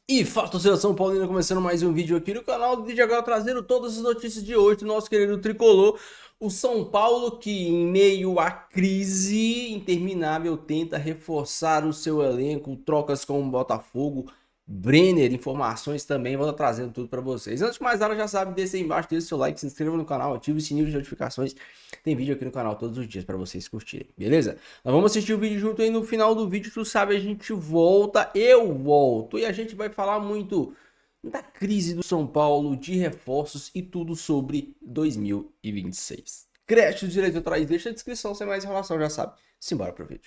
E fala, torcida São Paulina, começando mais um vídeo aqui no canal. Do vídeo agora trazendo todas as notícias de hoje do nosso querido tricolor. O São Paulo, que em meio à crise interminável tenta reforçar o seu elenco, trocas com o Botafogo. Brenner, informações também, vou estar trazendo tudo para vocês. Antes de mais nada, já sabe, deixa aí embaixo, deixa o seu like, se inscreva no canal, ative o sininho de notificações. Tem vídeo aqui no canal todos os dias para vocês curtirem, beleza? Nós vamos assistir o vídeo junto aí. No final do vídeo, tu sabe, a gente volta, eu volto, e a gente vai falar muito da crise do São Paulo, de reforços e tudo sobre 2026. Créditos, direitos autorais, deixa a descrição, sem mais enrolação, já sabe. Simbora pro vídeo.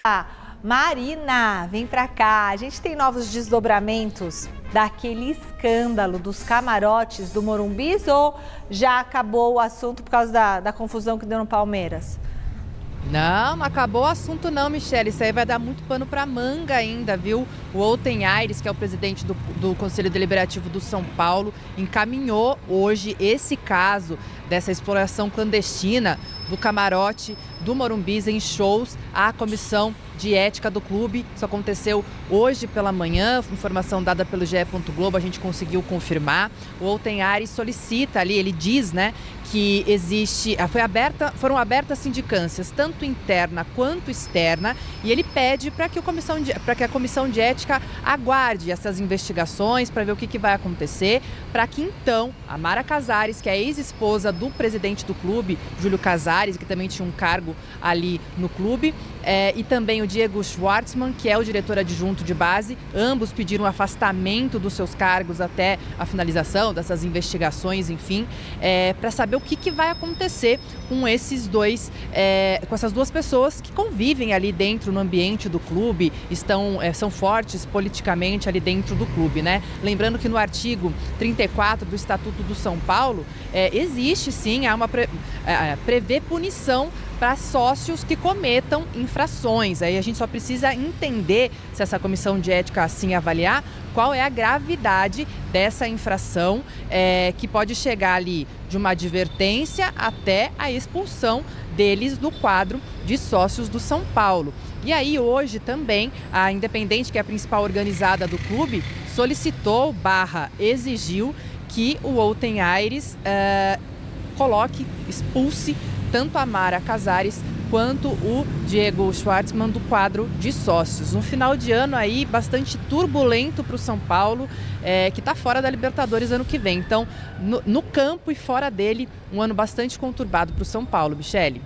Marina, vem pra cá. A gente tem novos desdobramentos daquele escândalo dos camarotes do Morumbi ou já acabou o assunto por causa da confusão que deu no Palmeiras? Não acabou o assunto não, Michele. Isso aí vai dar muito pano para manga ainda, viu? O Outen Aires, que é o presidente do Conselho Deliberativo do São Paulo, encaminhou hoje esse caso dessa exploração clandestina do camarote do Morumbi em shows à comissão de ética do clube. Isso aconteceu hoje pela manhã, informação dada pelo GE. Globo, a gente conseguiu confirmar. O Outen Aires solicita ali, ele diz, né, que existe, foram abertas sindicâncias, tanto interna quanto externa, e ele pede para que a comissão de ética aguarde essas investigações para ver o que vai acontecer, para que então a Mara Casares, que é a ex-esposa do presidente do clube, Júlio Casares, que também tinha um cargo ali no clube, e também o Diego Schwartzman, que é o diretor adjunto de base, ambos pediram afastamento dos seus cargos até a finalização dessas investigações, enfim, para saber o que vai acontecer com esses dois, com essas duas pessoas que convivem ali dentro no ambiente do clube, são fortes politicamente ali dentro do clube, né? Lembrando que no artigo 34 do Estatuto do São Paulo, existe sim, prevê punição para sócios que cometam infrações. Aí a gente só precisa entender, se essa comissão de ética assim avaliar, qual é a gravidade dessa infração, que pode chegar ali de uma advertência até a expulsão deles do quadro de sócios do São Paulo. E aí hoje também a Independente, que é a principal organizada do clube, solicitou, exigiu que o Outen Aires expulse tanto a Mara Casares quanto o Diego Schwartzman do quadro de sócios. Um final de ano aí bastante turbulento para o São Paulo, que está fora da Libertadores ano que vem. Então, no campo e fora dele, um ano bastante conturbado para o São Paulo, Michele.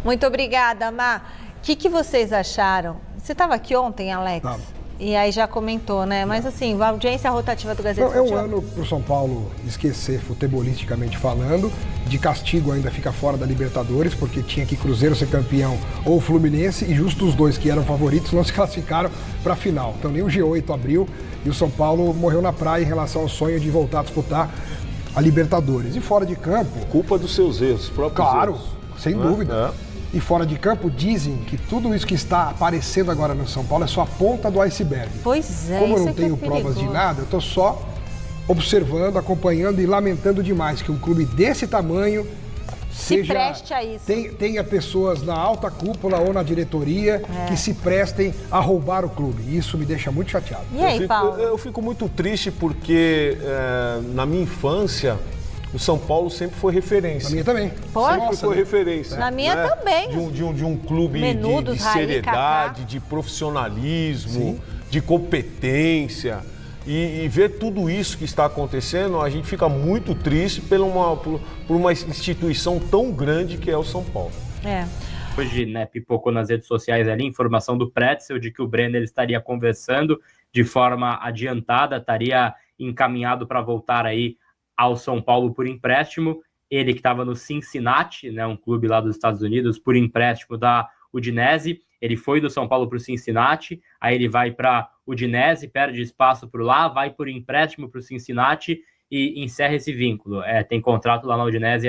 Muito obrigada, Má. O que vocês acharam? Você estava aqui ontem, Alex? Tava. E aí já comentou, né? Mas assim, a audiência rotativa do Gazeta É um Esportiva. ano para o São Paulo esquecer, futebolisticamente falando. De castigo ainda fica fora da Libertadores, porque tinha que Cruzeiro ser campeão ou Fluminense, e justo os dois que eram favoritos não se classificaram para a final. Então nem o G8 abriu e o São Paulo morreu na praia em relação ao sonho de voltar a disputar a Libertadores. E fora de campo... Culpa dos seus erros, próprios Claro, erros. sem dúvida. E fora de campo, dizem que tudo isso que está aparecendo agora no São Paulo é só a ponta do iceberg. Pois é, Como eu isso não é que tenho é provas de perigoso. nada, eu estou só observando, acompanhando e lamentando demais que um clube desse tamanho Se preste a isso. tenha pessoas na alta cúpula ou na diretoria que se prestem a roubar o clube. Isso me deixa muito chateado. E aí, Paulo? Eu fico muito triste porque na minha infância o São Paulo sempre foi referência. Na minha também. Pô, Sempre foi referência. Na minha né? também. De um clube Menudos, de Raí, seriedade, Kaká. de profissionalismo, Sim. de competência. E ver tudo isso que está acontecendo, a gente fica muito triste por uma instituição tão grande que é o São Paulo. Hoje, né, pipocou nas redes sociais ali informação do Pretzel de que o Brenner estaria conversando de forma adiantada, estaria encaminhado para voltar aí ao São Paulo por empréstimo. Ele que estava no Cincinnati, né, um clube lá dos Estados Unidos, por empréstimo da Udinese. Ele foi do São Paulo para o Cincinnati, aí ele vai para Udinese, perde espaço por lá, vai por empréstimo para o Cincinnati e encerra esse vínculo. Tem contrato lá na Udinese,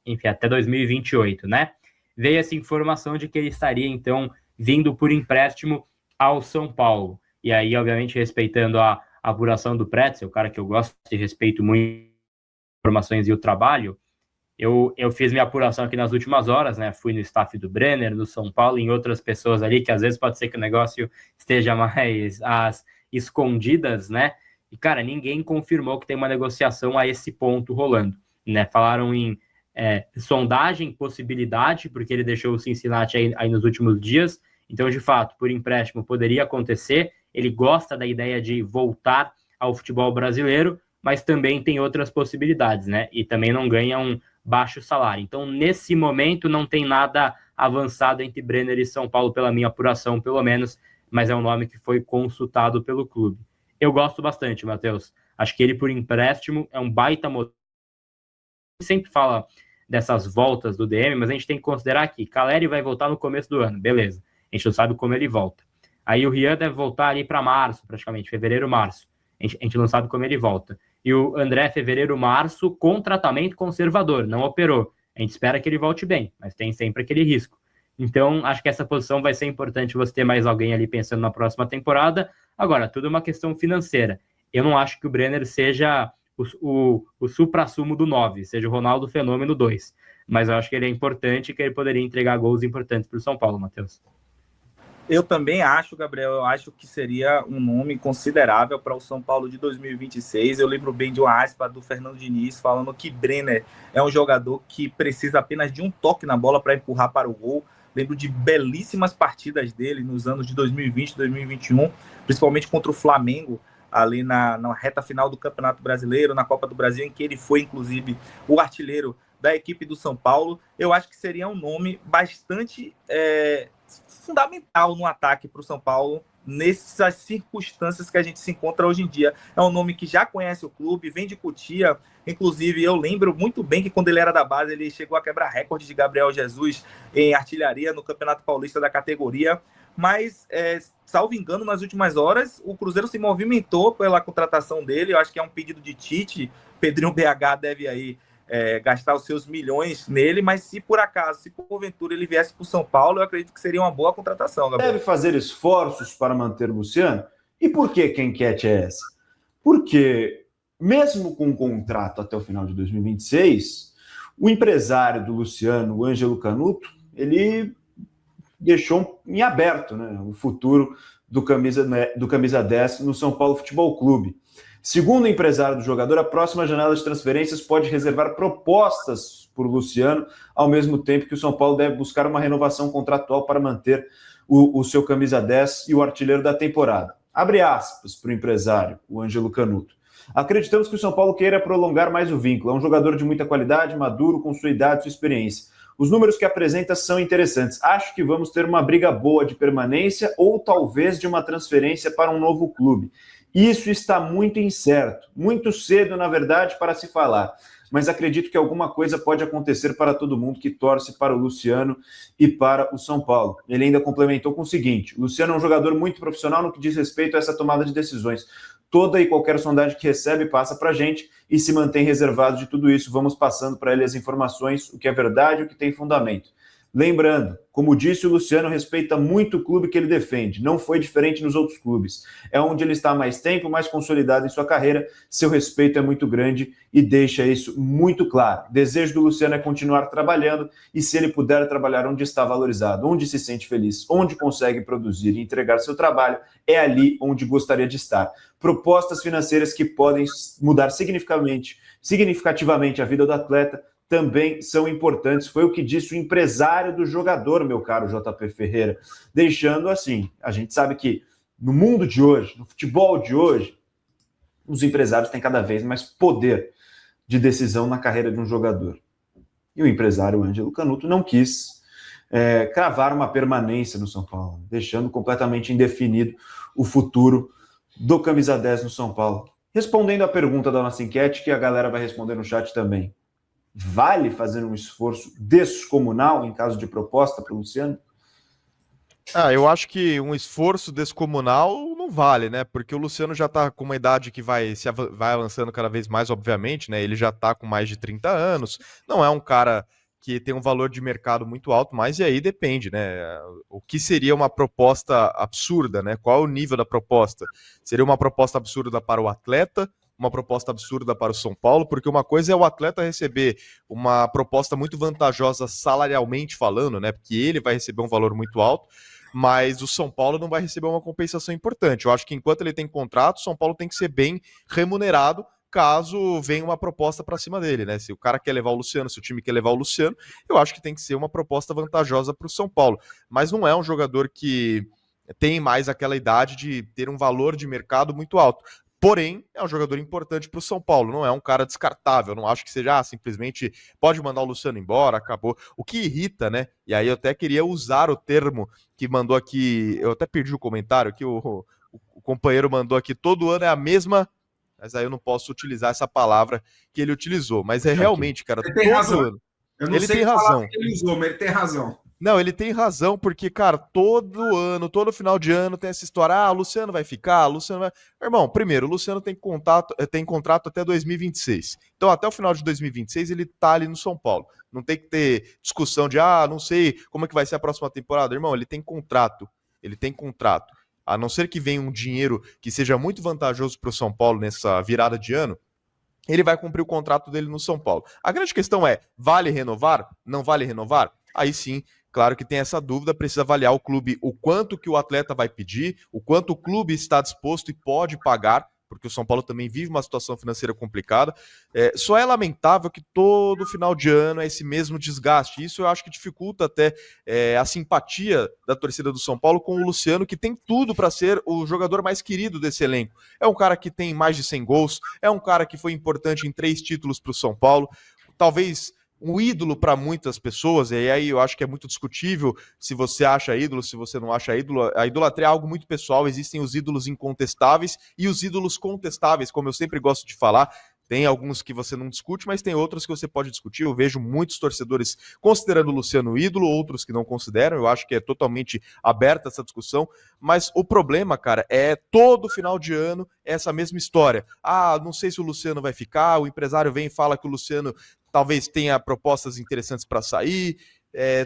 enfim, até 2028, né? Veio essa informação de que ele estaria, então, vindo por empréstimo ao São Paulo. E aí, obviamente, respeitando a apuração do Pretzel, o cara que eu gosto e respeito muito as informações e o trabalho, eu fiz minha apuração aqui nas últimas horas, né? Fui no staff do Brenner, no São Paulo, em outras pessoas ali, que às vezes pode ser que o negócio esteja mais às escondidas, né? E, cara, ninguém confirmou que tem uma negociação a esse ponto rolando, né? Falaram em sondagem, possibilidade, porque ele deixou o Cincinnati aí nos últimos dias. Então, de fato, por empréstimo poderia acontecer. Ele gosta da ideia de voltar ao futebol brasileiro, mas também tem outras possibilidades, né? E também não ganha um baixo salário. Então, nesse momento, não tem nada avançado entre Brenner e São Paulo, pela minha apuração, pelo menos, mas é um nome que foi consultado pelo clube. Eu gosto bastante, Matheus. Acho que ele, por empréstimo, é um baita modelo. Sempre fala dessas voltas do DM, mas a gente tem que considerar que Caleri vai voltar no começo do ano, beleza. A gente não sabe como ele volta. Aí o Rian deve voltar ali para março, praticamente, fevereiro, março. A gente não sabe como ele volta. E o André, fevereiro, março, com tratamento conservador, não operou. A gente espera que ele volte bem, mas tem sempre aquele risco. Então, acho que essa posição vai ser importante você ter mais alguém ali pensando na próxima temporada. Agora, tudo é uma questão financeira. Eu não acho que o Brenner seja o supra-sumo do 9, seja o Ronaldo Fenômeno 2. Mas eu acho que ele é importante e que ele poderia entregar gols importantes para o São Paulo, Matheus. Eu também acho, Gabriel, eu acho que seria um nome considerável para o São Paulo de 2026. Eu lembro bem de uma aspa do Fernando Diniz falando que Brenner é um jogador que precisa apenas de um toque na bola para empurrar para o gol. Lembro de belíssimas partidas dele nos anos de 2020 e 2021, principalmente contra o Flamengo, ali na reta final do Campeonato Brasileiro, na Copa do Brasil, em que ele foi, inclusive, o artilheiro da equipe do São Paulo. Eu acho que seria um nome bastante fundamental no ataque para o São Paulo, nessas circunstâncias que a gente se encontra hoje em dia. É um nome que já conhece o clube, vem de Cotia. Inclusive, eu lembro muito bem que quando ele era da base, ele chegou a quebrar recorde de Gabriel Jesus em artilharia no Campeonato Paulista da categoria. Mas, salvo engano, nas últimas horas, o Cruzeiro se movimentou pela contratação dele. Eu acho que é um pedido de Tite. Pedrinho BH deve aí gastar os seus milhões nele, mas se por acaso, se porventura ele viesse para o São Paulo, eu acredito que seria uma boa contratação, Gabriel. Deve fazer esforços para manter o Luciano? E por que a enquete é essa? Porque, mesmo com um contrato até o final de 2026, o empresário do Luciano, o Ângelo Canuto, ele deixou em aberto, né, o futuro do camisa 10 no São Paulo Futebol Clube. Segundo o empresário do jogador, a próxima janela de transferências pode reservar propostas por Luciano, ao mesmo tempo que o São Paulo deve buscar uma renovação contratual para manter o seu camisa 10 e o artilheiro da temporada. Abre aspas para o empresário, o Ângelo Canuto. Acreditamos que o São Paulo queira prolongar mais o vínculo. É um jogador de muita qualidade, maduro, com sua idade e sua experiência. Os números que apresenta são interessantes. Acho que vamos ter uma briga boa de permanência ou talvez de uma transferência para um novo clube. Isso está muito incerto, muito cedo, na verdade, para se falar. Mas acredito que alguma coisa pode acontecer para todo mundo que torce para o Luciano e para o São Paulo. Ele ainda complementou com o seguinte: o Luciano é um jogador muito profissional no que diz respeito a essa tomada de decisões. Toda e qualquer sondagem que recebe passa para a gente e se mantém reservado de tudo isso. Vamos passando para ele as informações, o que é verdade e o que tem fundamento. Lembrando, como disse o Luciano, respeita muito o clube que ele defende. Não foi diferente nos outros clubes. É onde ele está há mais tempo, mais consolidado em sua carreira. Seu respeito é muito grande e deixa isso muito claro. O desejo do Luciano é continuar trabalhando e, se ele puder trabalhar onde está valorizado, onde se sente feliz, onde consegue produzir e entregar seu trabalho, é ali onde gostaria de estar. Propostas financeiras que podem mudar significativamente a vida do atleta também são importantes. Foi o que disse o empresário do jogador, meu caro JP Ferreira. Deixando assim, a gente sabe que no mundo de hoje, no futebol de hoje, os empresários têm cada vez mais poder de decisão na carreira de um jogador. E o empresário Ângelo Canuto não quis cravar uma permanência no São Paulo, deixando completamente indefinido o futuro do camisa 10 no São Paulo. Respondendo à pergunta da nossa enquete, que a galera vai responder no chat também. Vale fazer um esforço descomunal em caso de proposta para o Luciano? Eu acho que um esforço descomunal não vale, né? Porque o Luciano já está com uma idade que vai avançando cada vez mais, obviamente, né? Ele já está com mais de 30 anos, não é um cara que tem um valor de mercado muito alto, mas e aí depende, né? O que seria uma proposta absurda, né? Qual é o nível da proposta? Seria uma proposta absurda para o atleta? Uma proposta absurda para o São Paulo, porque uma coisa é o atleta receber uma proposta muito vantajosa salarialmente falando, né? Porque ele vai receber um valor muito alto. mas o São Paulo não vai receber uma compensação importante. Eu acho que enquanto ele tem contrato, o São Paulo tem que ser bem remunerado caso venha uma proposta para cima dele, né? Se o cara quer levar o Luciano, se o time quer levar o Luciano, eu acho que tem que ser uma proposta vantajosa para o São Paulo. Mas não é um jogador que tem mais aquela idade de ter um valor de mercado muito alto. Porém, é um jogador importante para o São Paulo, não é um cara descartável, não acho que seja simplesmente pode mandar o Luciano embora, acabou. O que irrita, né? E aí eu até queria usar o termo que mandou aqui, eu até perdi o comentário, que o companheiro mandou aqui, todo ano é a mesma, mas aí eu não posso utilizar essa palavra que ele utilizou, mas é realmente, cara, ele tem razão. ano. Eu não ele sei tem que razão. Que ele usou, mas ele tem razão. Não, ele tem razão, porque, cara, todo ano, todo final de ano tem essa história, o Luciano vai ficar, o Luciano vai... Irmão, primeiro, o Luciano tem contrato até 2026. Então, até o final de 2026, ele tá ali no São Paulo. Não tem que ter discussão de, não sei como é que vai ser a próxima temporada. Irmão, ele tem contrato. A não ser que venha um dinheiro que seja muito vantajoso para o São Paulo nessa virada de ano, ele vai cumprir o contrato dele no São Paulo. A grande questão é, vale renovar? Não vale renovar? Aí sim, claro que tem essa dúvida, precisa avaliar o clube, o quanto que o atleta vai pedir, o quanto o clube está disposto e pode pagar, porque o São Paulo também vive uma situação financeira complicada. Só é lamentável que todo final de ano é esse mesmo desgaste. Isso eu acho que dificulta até a simpatia da torcida do São Paulo com o Luciano, que tem tudo para ser o jogador mais querido desse elenco. É um cara que tem mais de 100 gols, é um cara que foi importante em 3 títulos para o São Paulo, talvez um ídolo para muitas pessoas, e aí eu acho que é muito discutível se você acha ídolo, se você não acha ídolo. A idolatria é algo muito pessoal, existem os ídolos incontestáveis e os ídolos contestáveis, como eu sempre gosto de falar. Tem alguns que você não discute, mas tem outros que você pode discutir. Eu vejo muitos torcedores considerando o Luciano ídolo, outros que não consideram. Eu acho que é totalmente aberta essa discussão. Mas o problema, cara, é todo final de ano essa mesma história. Não sei se o Luciano vai ficar, o empresário vem e fala que o Luciano talvez tenha propostas interessantes para sair.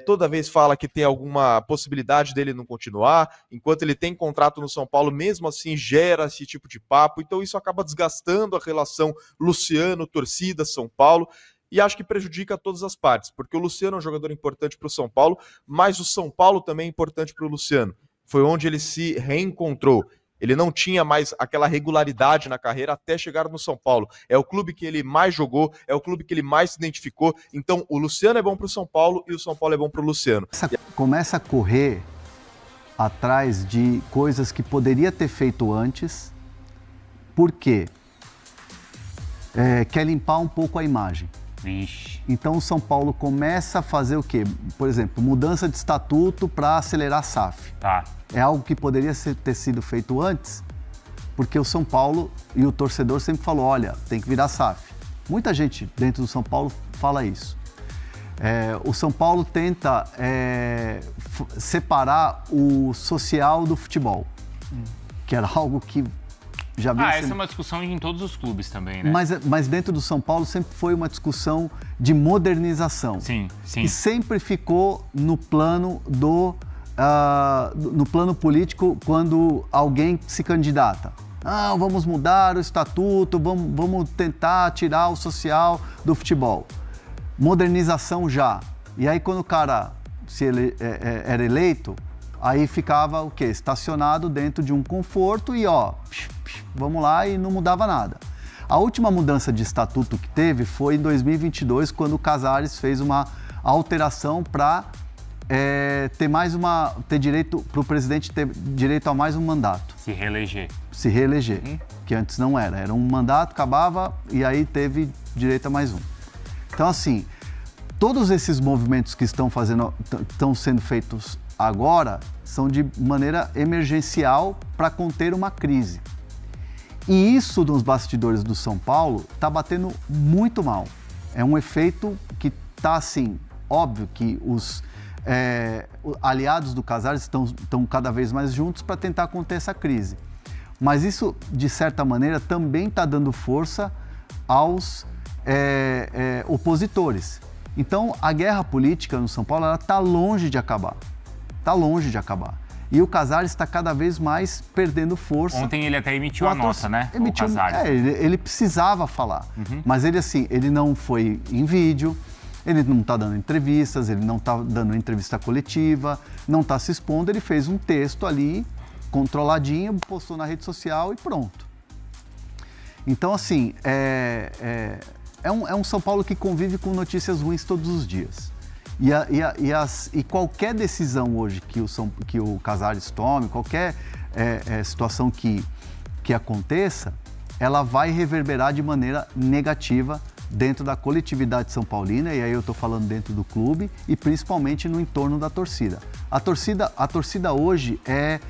Toda vez fala que tem alguma possibilidade dele não continuar, enquanto ele tem contrato no São Paulo, mesmo assim gera esse tipo de papo, então isso acaba desgastando a relação Luciano, torcida, São Paulo, e acho que prejudica todas as partes, porque o Luciano é um jogador importante para o São Paulo, mas o São Paulo também é importante para o Luciano, foi onde ele se reencontrou. Ele não tinha mais aquela regularidade na carreira até chegar no São Paulo. É o clube que ele mais jogou, é o clube que ele mais se identificou. Então, o Luciano é bom para o São Paulo e o São Paulo é bom para o Luciano. Começa a correr atrás de coisas que poderia ter feito antes. Por quê? Quer limpar um pouco a imagem. Ixi. Então, o São Paulo começa a fazer o quê? Por exemplo, mudança de estatuto para acelerar a SAF. Tá. É algo que poderia ter sido feito antes, porque o São Paulo e o torcedor sempre falou, olha, tem que virar SAF. Muita gente dentro do São Paulo fala isso. O São Paulo tenta separar o social do futebol, que era algo que já vinha essa é uma discussão em todos os clubes também, né? Mas dentro do São Paulo sempre foi uma discussão de modernização. Sim, sim. E sempre ficou no plano no plano político quando alguém se candidata. Vamos mudar o estatuto, vamos tentar tirar o social do futebol. Modernização já. E aí quando o cara era eleito, aí ficava o quê? Estacionado dentro de um conforto e vamos lá, e não mudava nada. A última mudança de estatuto que teve foi em 2022, quando o Casares fez uma alteração para ter direito, para o presidente ter direito a mais um mandato. Se reeleger. Que antes não era um mandato, acabava e aí teve direito a mais um. Então assim, todos esses movimentos que estão sendo feitos agora são de maneira emergencial para conter uma crise. E isso nos bastidores do São Paulo está batendo muito mal. É um efeito que está assim, óbvio que os aliados do Casares estão cada vez mais juntos para tentar conter essa crise. Mas isso, de certa maneira, também está dando força aos opositores. Então, a guerra política no São Paulo está longe de acabar. Está longe de acabar. E o Casares está cada vez mais perdendo força. Ontem ele até emitiu a nota, né? O Casares. Ele precisava falar. Mas ele não foi em vídeo, Ele não está dando entrevistas, ele não está dando entrevista coletiva, não está se expondo, ele fez um texto ali, controladinho, postou na rede social e pronto. Então, assim, é um São Paulo que convive com notícias ruins todos os dias. E qualquer decisão hoje que o Casares tome, qualquer situação que aconteça, ela vai reverberar de maneira negativa dentro da coletividade são paulina, e aí eu estou falando dentro do clube, e principalmente no entorno da torcida. A torcida hoje é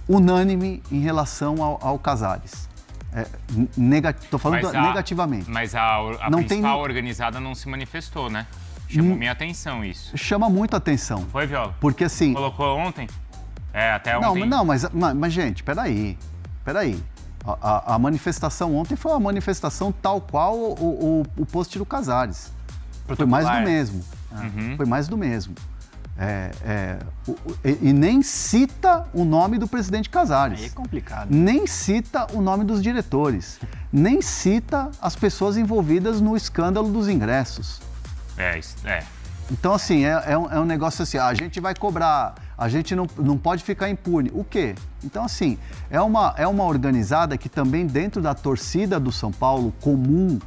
unânime em relação ao Casares. Estou falando negativamente. Mas a principal organizada não se manifestou, né? Chamou minha atenção isso. Chama muito atenção. Foi, Viola? Porque assim... Colocou ontem? Até ontem. Não, mas gente, peraí. A manifestação ontem foi uma manifestação tal qual o post do Casares. Foi mais do mesmo. Foi mais do mesmo. E nem cita o nome do presidente Casares. Aí é complicado. Nem cita o nome dos diretores. Nem cita as pessoas envolvidas no escândalo dos ingressos. Então, assim, é um negócio assim, a gente vai cobrar, a gente não pode ficar impune. O quê? Então, assim, é uma organizada que também dentro da torcida do São Paulo comum,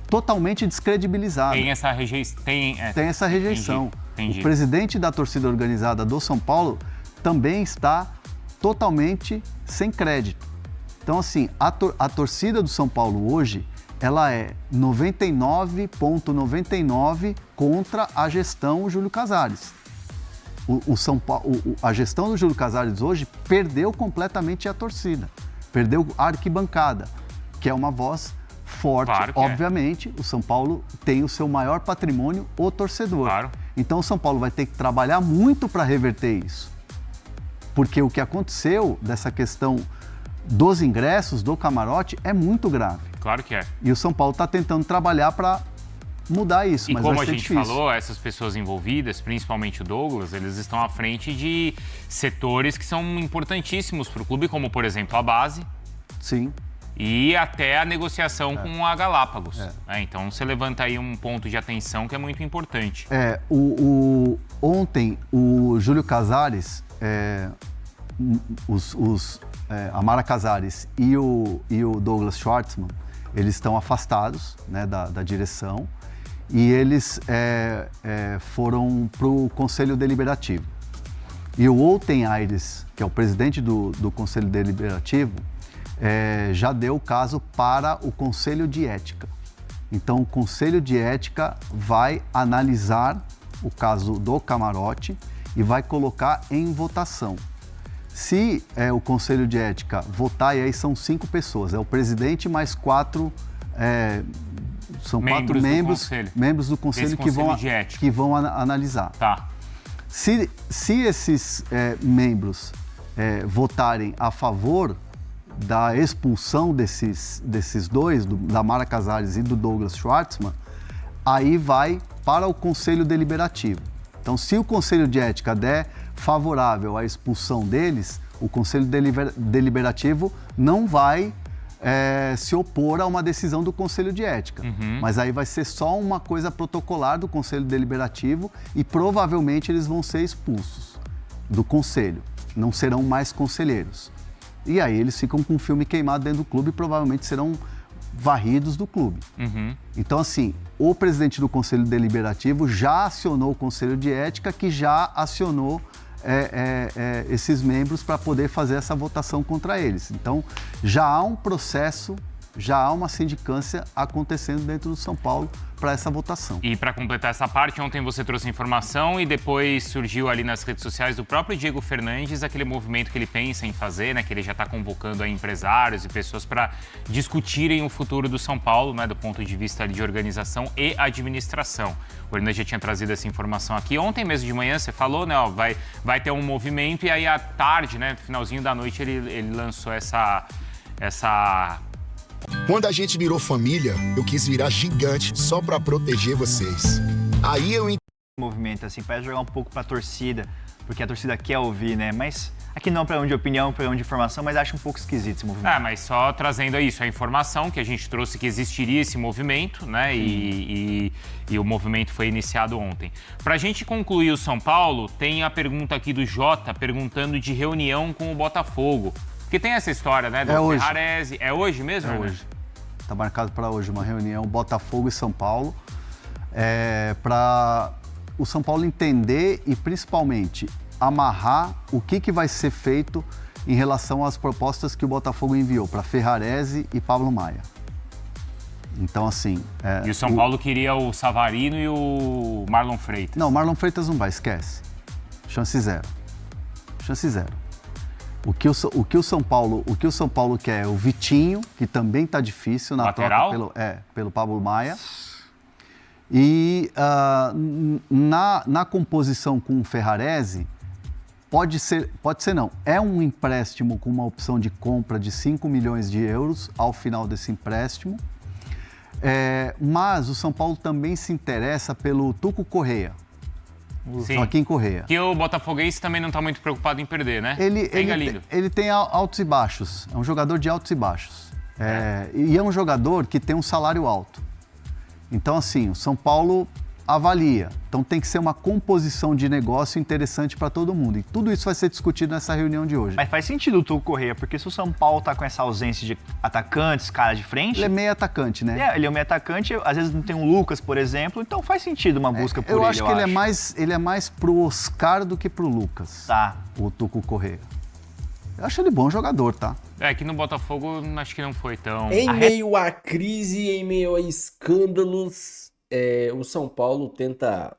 totalmente descredibilizada. Tem essa rejeição. Tem essa rejeição. Entendi. O presidente da torcida organizada do São Paulo também está totalmente sem crédito. Então, assim, a torcida do São Paulo hoje, ela é 99,99 contra a gestão Júlio Casares. A gestão do Júlio Casares hoje perdeu completamente a torcida, perdeu a arquibancada, que é uma voz forte. Claro que obviamente, o São Paulo tem o seu maior patrimônio, o torcedor. Claro. Então o São Paulo vai ter que trabalhar muito para reverter isso. Porque o que aconteceu dessa questão dos ingressos, do camarote, é muito grave. Claro que é. E o São Paulo está tentando trabalhar para mudar isso, mas como vai a ser gente difícil. falou, essas pessoas envolvidas, principalmente o Douglas, eles estão à frente de setores que são importantíssimos para o clube, como, por exemplo, a base. Sim. E até a negociação com a Galápagos. Então, você levanta aí um ponto de atenção que é muito importante. Ontem, o Júlio Casares, a Mara Casares e o Douglas Schwartzman, eles estão afastados, né, da direção, e eles foram para o Conselho Deliberativo. E o Olten Aires, que é o presidente do Conselho Deliberativo, já deu o caso para o Conselho de Ética. Então, o Conselho de Ética vai analisar o caso do camarote e vai colocar em votação. Se o Conselho de Ética votar, e aí são 5 pessoas, é o presidente mais 4, são 4 membros do Conselho que vão analisar. Tá. Se esses membros votarem a favor da expulsão desses dois, da Mara Casares e do Douglas Schwartzman, aí vai para o Conselho Deliberativo. Então, se o Conselho de Ética der favorável à expulsão deles, o Conselho Deliberativo não vai se opor a uma decisão do Conselho de Ética. Mas aí vai ser só uma coisa protocolar do Conselho Deliberativo e provavelmente eles vão ser expulsos do Conselho, não serão mais conselheiros. E aí eles ficam com um filme queimado dentro do clube e provavelmente serão varridos do clube. Então, assim, o presidente do Conselho Deliberativo já acionou o Conselho de Ética, que já acionou esses membros para poder fazer essa votação contra eles. Então, já há um processo, já há uma sindicância acontecendo dentro do São Paulo para essa votação. E para completar essa parte, ontem você trouxe informação e depois surgiu ali nas redes sociais do próprio Diego Fernandes aquele movimento que ele pensa em fazer, né, que ele já está convocando aí empresários e pessoas para discutirem o futuro do São Paulo, né, do ponto de vista ali de organização e administração. O Hernan já tinha trazido essa informação aqui. Ontem mesmo de manhã você falou, né, vai ter um movimento e aí à tarde, né, finalzinho da noite, ele lançou essa... Quando a gente virou família, eu quis virar gigante só pra proteger vocês. Aí eu movimento assim para jogar um pouco pra torcida, porque a torcida quer ouvir, né? Mas Aqui não é um programa de opinião, é um programa de informação, mas acho um pouco esquisito esse movimento. Mas só trazendo isso, a informação que a gente trouxe que existiria esse movimento, né? E o movimento foi iniciado ontem. Pra gente concluir o São Paulo, tem a pergunta aqui do Jota, perguntando de reunião com o Botafogo. Porque tem essa história, né? Do Ferrarese. É hoje mesmo? É hoje. Está marcado para hoje uma reunião Botafogo e São Paulo, para o São Paulo entender e principalmente amarrar o que vai ser feito em relação às propostas que o Botafogo enviou para Ferrarese e Pablo Maia. Então, assim... E o São Paulo queria o Savarino e o Marlon Freitas. Não, Marlon Freitas não vai, esquece. Chance zero. Chance zero. O que o São Paulo quer é o Vitinho, que também está difícil na lateral? troca pelo Pablo Maia. E na composição com o Ferrarese, pode ser não, é um empréstimo com uma opção de compra de 5 milhões de euros ao final desse empréstimo. Mas o São Paulo também se interessa pelo Tuco Correia. Joaquim Correia. Que o botafoguense também não está muito preocupado em perder, né? Ele tem altos e baixos. É um jogador de altos e baixos. E é um jogador que tem um salário alto. Então, assim, o São Paulo avalia. Então, tem que ser uma composição de negócio interessante para todo mundo. E tudo isso vai ser discutido nessa reunião de hoje. Mas faz sentido o Tuco Correia, porque se o São Paulo tá com essa ausência de atacantes, cara de frente... Ele é meio atacante, né? Ele é um meio atacante, às vezes não tem um Lucas, por exemplo, então faz sentido uma busca por ele, eu acho que ele é mais pro Oscar do que pro Lucas. Tá. O Tuco Correia. Eu acho ele bom jogador, tá? Aqui no Botafogo, acho que não foi tão... Em meio à crise, em meio a escândalos... o São Paulo tenta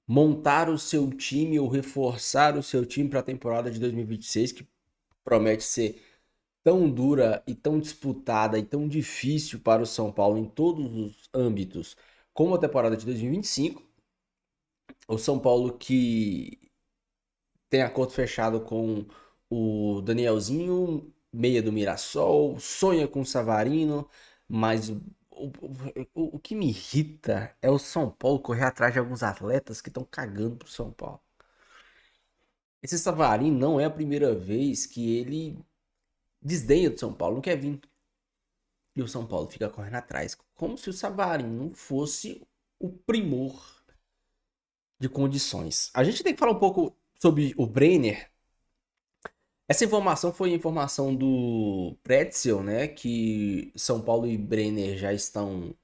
montar o seu time ou reforçar o seu time para a temporada de 2026, que promete ser tão dura e tão disputada e tão difícil para o São Paulo em todos os âmbitos, como a temporada de 2025. O São Paulo que tem acordo fechado com o Danielzinho, meia do Mirassol, sonha com o Savarino, mas... O que me irrita é o São Paulo correr atrás de alguns atletas que estão cagando pro São Paulo. Esse Savarino não é a primeira vez que ele desdenha do São Paulo, não quer vir. E o São Paulo fica correndo atrás, como se o Savarino fosse o primor de condições. A gente tem que falar um pouco sobre o Brenner. Essa informação foi a informação do Pretzel, né? Que São Paulo e Brenner já estão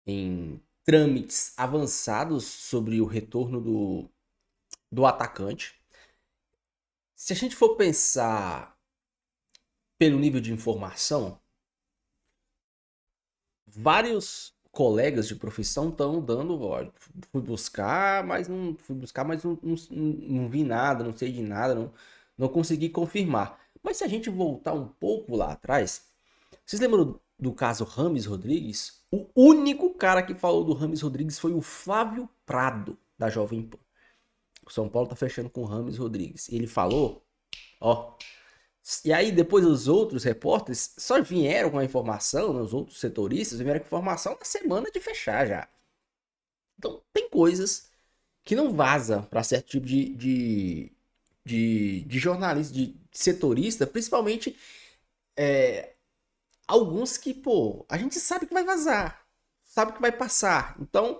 em trâmites avançados sobre o retorno do atacante. Se a gente for pensar pelo nível de informação, vários colegas de profissão estão dando, fui buscar, mas não vi nada, não sei de nada, não consegui confirmar. Mas se a gente voltar um pouco lá atrás, vocês lembram do caso Rames Rodrigues? O único cara que falou do Rames Rodrigues foi o Flávio Prado, da Jovem Pan. O São Paulo tá fechando com o Rames Rodrigues. E ele falou, e aí depois os outros repórteres só vieram com a informação, né, os outros setoristas vieram com a informação na semana de fechar já. Então tem coisas que não vaza para certo tipo de jornalista, de setorista, principalmente alguns que, a gente sabe que vai vazar, sabe que vai passar. Então,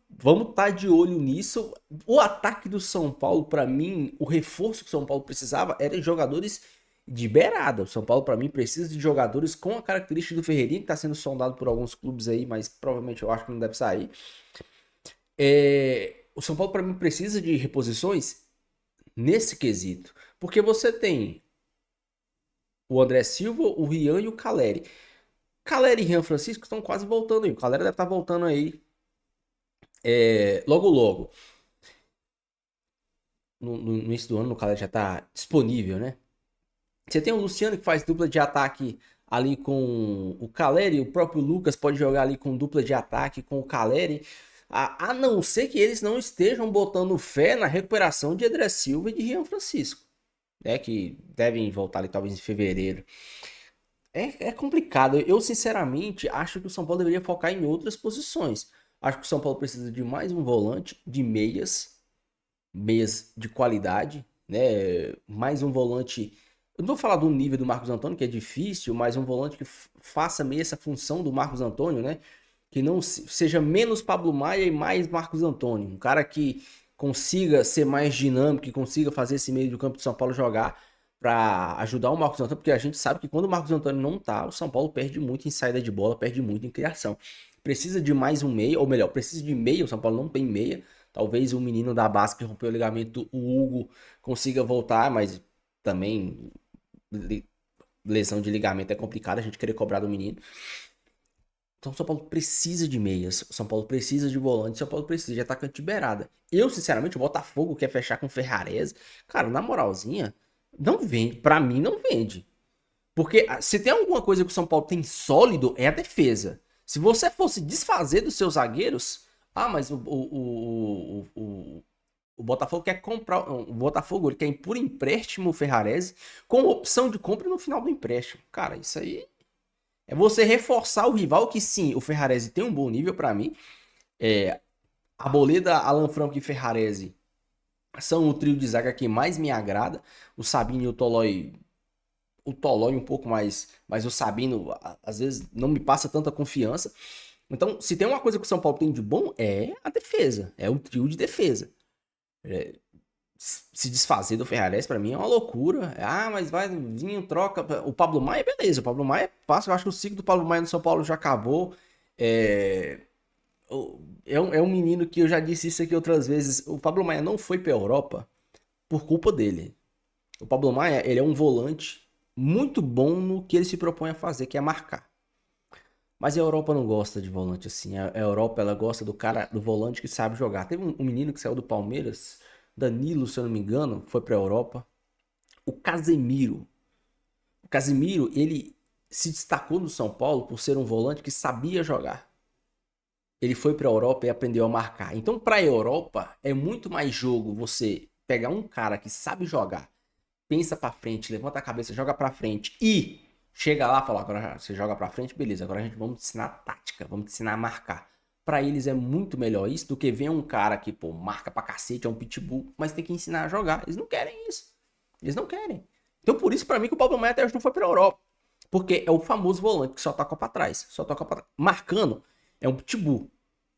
vamos estar de olho nisso. O ataque do São Paulo, para mim, o reforço que o São Paulo precisava era de jogadores de beirada. O São Paulo, para mim, precisa de jogadores com a característica do Ferreirinha, que está sendo sondado por alguns clubes aí, mas provavelmente eu acho que não deve sair. O São Paulo, para mim, precisa de reposições nesse quesito, porque você tem o André Silva, o Rian e o Caleri. Caleri e Rian Francisco estão quase voltando aí. O Caleri deve estar voltando aí logo. No início do ano, o Caleri já está disponível, né? Você tem o Luciano que faz dupla de ataque ali com o Caleri. O próprio Lucas pode jogar ali com dupla de ataque com o Caleri. A não ser que eles não estejam botando fé na recuperação de André Silva e de Rian Francisco, né? Que devem voltar ali talvez em fevereiro. É complicado. Eu, sinceramente, acho que o São Paulo deveria focar em outras posições. Acho que o São Paulo precisa de mais um volante, de meias de qualidade, né? Mais um volante. Eu não vou falar do nível do Marcos Antônio, que é difícil, mas um volante que faça meio essa função do Marcos Antônio, né? Que não seja menos Pablo Maia e mais Marcos Antônio. Um cara que consiga ser mais dinâmico, que consiga fazer esse meio do campo de São Paulo jogar para ajudar o Marcos Antônio, porque a gente sabe que quando o Marcos Antônio não tá, o São Paulo perde muito em saída de bola, perde muito em criação. Precisa de mais um meia, ou melhor, precisa de meia, o São Paulo não tem meia. Talvez o menino da base que rompeu o ligamento, o Hugo, consiga voltar, mas também lesão de ligamento é complicado a gente querer cobrar do menino. Então o São Paulo precisa de meias, o São Paulo precisa de volante, o São Paulo precisa de atacante de beirada. Eu, sinceramente, o Botafogo quer fechar com o Ferrarese. Cara, na moralzinha, não vende. Pra mim, não vende. Porque se tem alguma coisa que o São Paulo tem sólido, é a defesa. Se você fosse desfazer dos seus zagueiros... Ah, mas o Botafogo quer comprar... O Botafogo ele quer ir por empréstimo o Ferrarese com opção de compra no final do empréstimo. Cara, isso aí... É você reforçar o rival, que sim, o Ferrarese tem um bom nível pra mim. Arboleda, Alan Franco e Ferrarese são o trio de zaga que mais me agrada. O Sabino e o Tolói um pouco mais, mas o Sabino às vezes não me passa tanta confiança. Então, se tem uma coisa que o São Paulo tem de bom, é a defesa, é o trio de defesa. Se desfazer do Ferrarese pra mim é uma loucura. Mas vai vir troca. O Pablo Maia, beleza, o Pablo Maia passa. Eu acho que o ciclo do Pablo Maia no São Paulo já acabou. É um menino que eu já disse isso aqui outras vezes. O Pablo Maia não foi pra Europa por culpa dele. O Pablo Maia, ele é um volante muito bom no que ele se propõe a fazer, que é marcar. Mas a Europa não gosta de volante assim. A Europa, ela gosta do cara, do volante que sabe jogar. Teve um menino que saiu do Palmeiras, Danilo, se eu não me engano, foi pra Europa. O Casemiro. O Casemiro, ele se destacou no São Paulo por ser um volante que sabia jogar. Ele foi pra Europa e aprendeu a marcar. Então, pra Europa, é muito mais jogo você pegar um cara que sabe jogar, pensa pra frente, levanta a cabeça, joga pra frente e chega lá e fala, agora você joga pra frente, beleza, agora a gente vamos te ensinar tática, vamos te ensinar a marcar. Pra eles é muito melhor isso do que ver um cara que, pô, marca pra cacete, é um pitbull, mas tem que ensinar a jogar. Eles não querem isso. Eles não querem. Então por isso pra mim que o Pablo Maia até hoje não foi pra Europa. Porque é o famoso volante que só toca pra trás. Só toca pra trás. Marcando é um pitbull.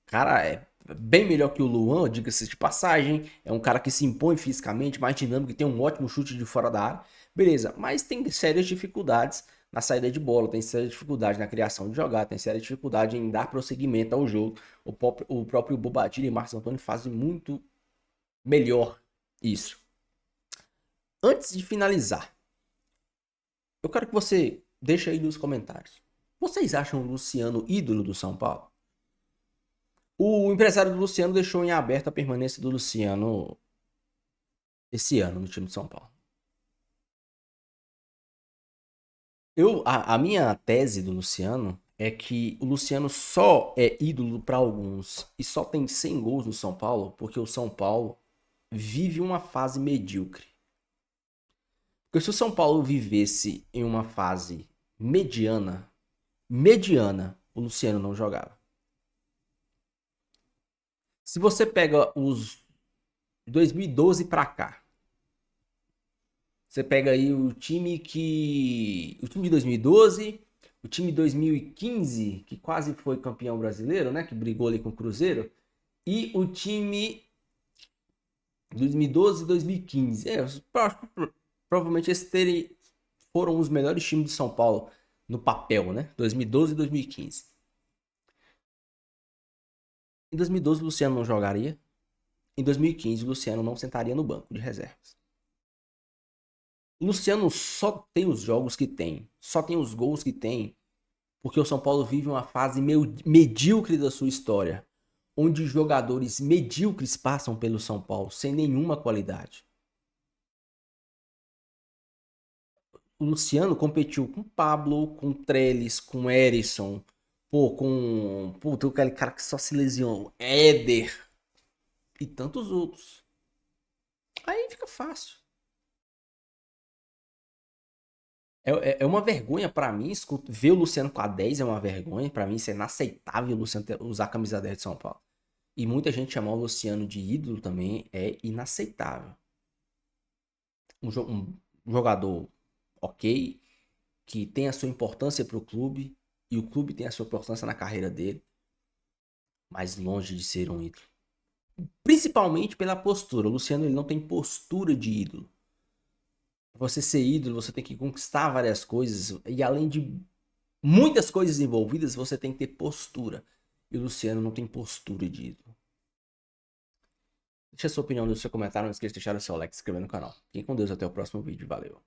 Cara, é bem melhor que o Luan, diga-se de passagem. É um cara que se impõe fisicamente, mais dinâmico, que tem um ótimo chute de fora da área. Beleza, mas tem sérias dificuldades na saída de bola, tem séria dificuldade na criação de jogada, tem séria dificuldade em dar prosseguimento ao jogo. O próprio Bobadilla e Marcos Antônio fazem muito melhor isso. Antes de finalizar, eu quero que você deixe aí nos comentários. Vocês acham o Luciano ídolo do São Paulo? O empresário do Luciano deixou em aberto a permanência do Luciano esse ano no time de São Paulo. A minha tese do Luciano é que o Luciano só é ídolo para alguns e só tem 100 gols no São Paulo porque o São Paulo vive uma fase medíocre. Porque se o São Paulo vivesse em uma fase mediana, o Luciano não jogava. Se você pega os 2012 para cá, você pega aí o time de 2012, o time de 2015, que quase foi campeão brasileiro, né? Que brigou ali com o Cruzeiro. E o time 2012 e 2015. Provavelmente esses foram os melhores times de São Paulo no papel, né? 2012 e 2015. Em 2012 o Luciano não jogaria. Em 2015 o Luciano não sentaria no banco de reservas. O Luciano só tem os jogos que tem, só tem os gols que tem, porque o São Paulo vive uma fase medíocre da sua história, onde jogadores medíocres passam pelo São Paulo sem nenhuma qualidade. O Luciano competiu com Pablo, com Trellis, com Erisson, tem aquele cara que só se lesionou, Éder e tantos outros. Aí fica fácil. É uma vergonha pra mim, ver o Luciano com a 10 é uma vergonha. Pra mim isso é inaceitável o Luciano usar a camisa 10 de São Paulo. E muita gente chamar o Luciano de ídolo também é inaceitável. um jogador ok, que tem a sua importância para o clube, e o clube tem a sua importância na carreira dele, mas longe de ser um ídolo. Principalmente pela postura. O Luciano, ele não tem postura de ídolo. Pra você ser ídolo, você tem que conquistar várias coisas, e além de muitas coisas envolvidas, você tem que ter postura. E o Luciano não tem postura de ídolo. Deixa a sua opinião no seu comentário, não esqueça de deixar o seu like e se inscrever no canal. Fiquem com Deus, até o próximo vídeo. Valeu!